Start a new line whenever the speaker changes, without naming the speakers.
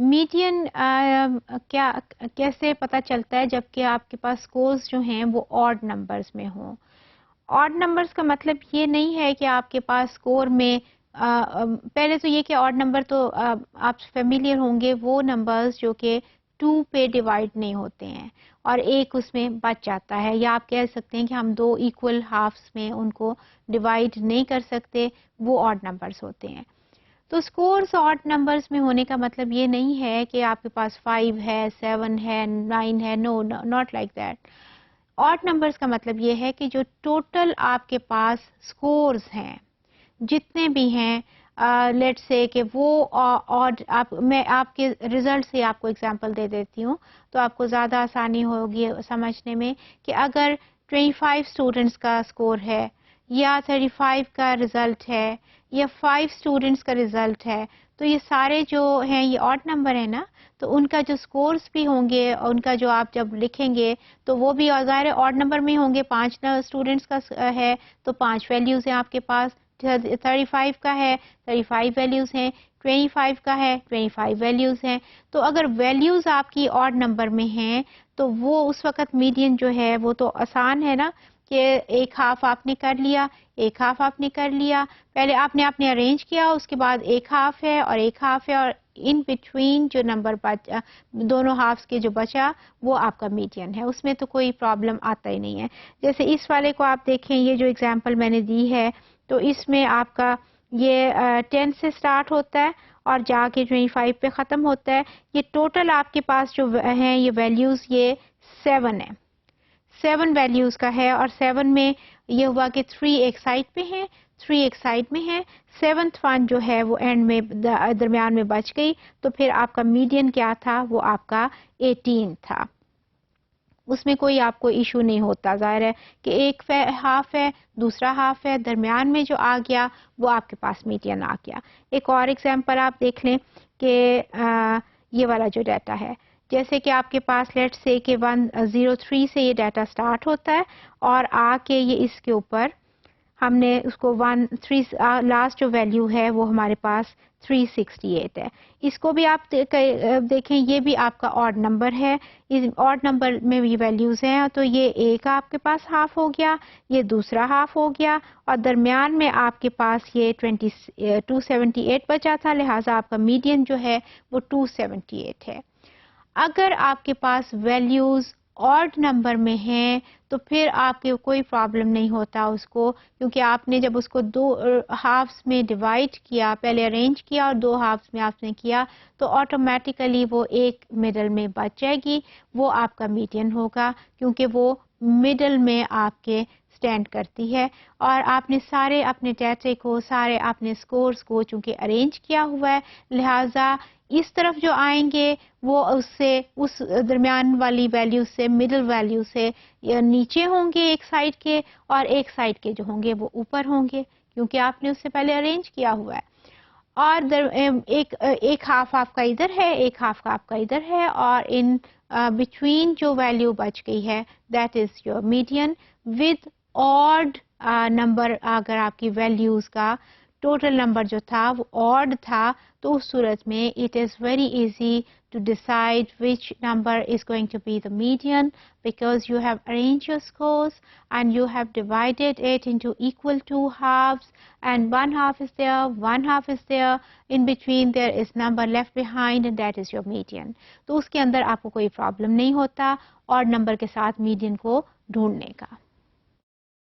Median کیا کیسے پتہ چلتا ہے جب کہ آپ کے پاس اسکورز جو ہیں وہ آڈ نمبرز میں ہوں. آڈ نمبرز کا مطلب یہ نہیں ہے کہ آپ کے پاس اسکور میں پہلے تو یہ کہ آڈ نمبر تو آپ فیملیئر ہوں گے وہ نمبرز جو کہ 2 پہ ڈیوائڈ نہیں ہوتے ہیں اور ایک اس میں بچ جاتا ہے, یا آپ کہہ سکتے ہیں کہ ہم 2 ایکول ہافس میں ان کو ڈیوائڈ نہیں کر سکتے, وہ آڈ نمبرز ہوتے ہیں. تو اسکورز آڈ نمبرز میں ہونے کا مطلب یہ نہیں ہے کہ آپ کے پاس 5 ہے, 7 ہے, 9 ہے, no not like that. Odd numbers کا مطلب یہ ہے کہ جو ٹوٹل آپ کے پاس اسکورز ہیں جتنے بھی ہیں, لیٹ سے کہ وہ آڈ, میں آپ کے رزلٹ سے آپ کو ایگزامپل دے دیتی ہوں تو آپ کو زیادہ آسانی ہوگی سمجھنے میں, کہ اگر 25 اسٹوڈنٹس کا اسکور ہے یا 35 کا رزلٹ ہے یا 5 اسٹوڈنٹس کا رزلٹ ہے, تو یہ سارے جو ہیں یہ آڈ نمبر ہیں نا, تو ان کا جو اسکورز بھی ہوں گے, ان کا جو آپ جب لکھیں گے تو وہ بھی ظاہر آڈ نمبر میں ہوں گے. 5 اسٹوڈنٹس کا ہے تو 5 ویلیوز ہیں آپ کے پاس, 35 کا ہے 35 ویلیوز ہیں, 25 کا ہے 25 ویلیوز ہیں. تو اگر ویلیوز آپ کی آڈ نمبر میں ہیں تو وہ اس وقت میڈین جو ہے وہ تو آسان ہے نا, کہ ایک ہاف آپ نے کر لیا, ایک ہاف آپ نے کر لیا, پہلے آپ نے ارینج کیا, اس کے بعد ایک ہاف ہے اور ایک ہاف ہے, اور ان بٹوین جو نمبر بچا دونوں ہافس کے جو بچا وہ آپ کا میڈین ہے. اس میں تو کوئی پرابلم آتا ہی نہیں ہے. جیسے اس والے کو آپ دیکھیں, یہ جو ایگزامپل میں نے دی ہے تو اس میں آپ کا یہ 10 سے سٹارٹ ہوتا ہے اور جا کے 25 پہ ختم ہوتا ہے. یہ ٹوٹل آپ کے پاس جو ہیں یہ ویلیوز یہ 7 ہیں, 7 ویلیوز کا ہے, اور 7 میں یہ ہوا کہ 3 ایک سائڈ پہ ہیں, 3 ایک سائڈ میں ہیں, 7th ون جو ہے وہ اینڈ میں درمیان میں بچ گئی, تو پھر آپ کا میڈین کیا تھا, وہ آپ کا 18 تھا. اس میں کوئی آپ کو ایشو نہیں ہوتا. ظاہر ہے کہ ایک ہاف ہے, دوسرا ہاف ہے, درمیان میں جو آ گیا وہ آپ کے پاس میڈین آ گیا. ایک اور ایگزامپل آپ دیکھ لیں کہ یہ والا جو ڈیٹا ہے, جیسے کہ آپ کے پاس لیٹ سے کہ 103 سے یہ ڈیٹا سٹارٹ ہوتا ہے اور آ کے یہ اس کے اوپر ہم نے اس کو 13 لاسٹ جو ویلیو ہے وہ ہمارے پاس 368 ہے. اس کو بھی آپ دیکھیں, یہ بھی آپ کا آڈ نمبر ہے, اس آڈ نمبر میں بھی ویلیوز ہیں, تو یہ ایک آپ کے پاس ہاف ہو گیا, یہ دوسرا ہاف ہو گیا, اور درمیان میں آپ کے پاس یہ 278 بچا تھا, لہٰذا آپ کا میڈین جو ہے وہ 278 ہے. اگر آپ کے پاس ویلیوز آڈ نمبر میں ہیں تو پھر آپ کے کوئی پرابلم نہیں ہوتا اس کو, کیونکہ آپ نے جب اس کو 2 ہافس میں ڈیوائڈ کیا, پہلے ارینج کیا اور 2 ہافس میں آپ نے کیا, تو آٹومیٹیکلی وہ ایک مڈل میں بچ جائے گی, وہ آپ کا میڈین ہوگا, کیونکہ وہ مڈل میں آپ کے اسٹینڈ کرتی ہے. اور آپ نے سارے اپنے ڈیٹے کو, سارے اپنے اسکورز کو چونکہ ارینج کیا ہوا ہے, لہٰذا اس طرف جو آئیں گے وہ اس درمیان والی ویلیو سے, مڈل ویلیو سے نیچے ہوں گے ایک سائڈ کے, اور ایک سائڈ کے جو ہوں گے وہ اوپر ہوں گے, کیونکہ آپ نے اس سے پہلے ارینج کیا ہوا ہے. اور ایک ہاف آپ کا ادھر ہے, ایک ہاف آپ کا ادھر ہے, اور ان بٹوین جو ویلیو بچ گئی ہے that is your median with odd number. اگر آپ کی ویلیوز کا ٹوٹل نمبر جو تھا وہ آڈ تھا تو اس صورت میں it is very easy to decide which number is going to be the median, because you have arranged your scores and you have divided it into equal 2 halves, and 1 half is there, 1 half is there, in between there is number left behind, and that is your median. تو اس کے اندر آپ کو کوئی problem نہیں ہوتا اور number کے ساتھ میڈین کو ڈھونڈنے کا.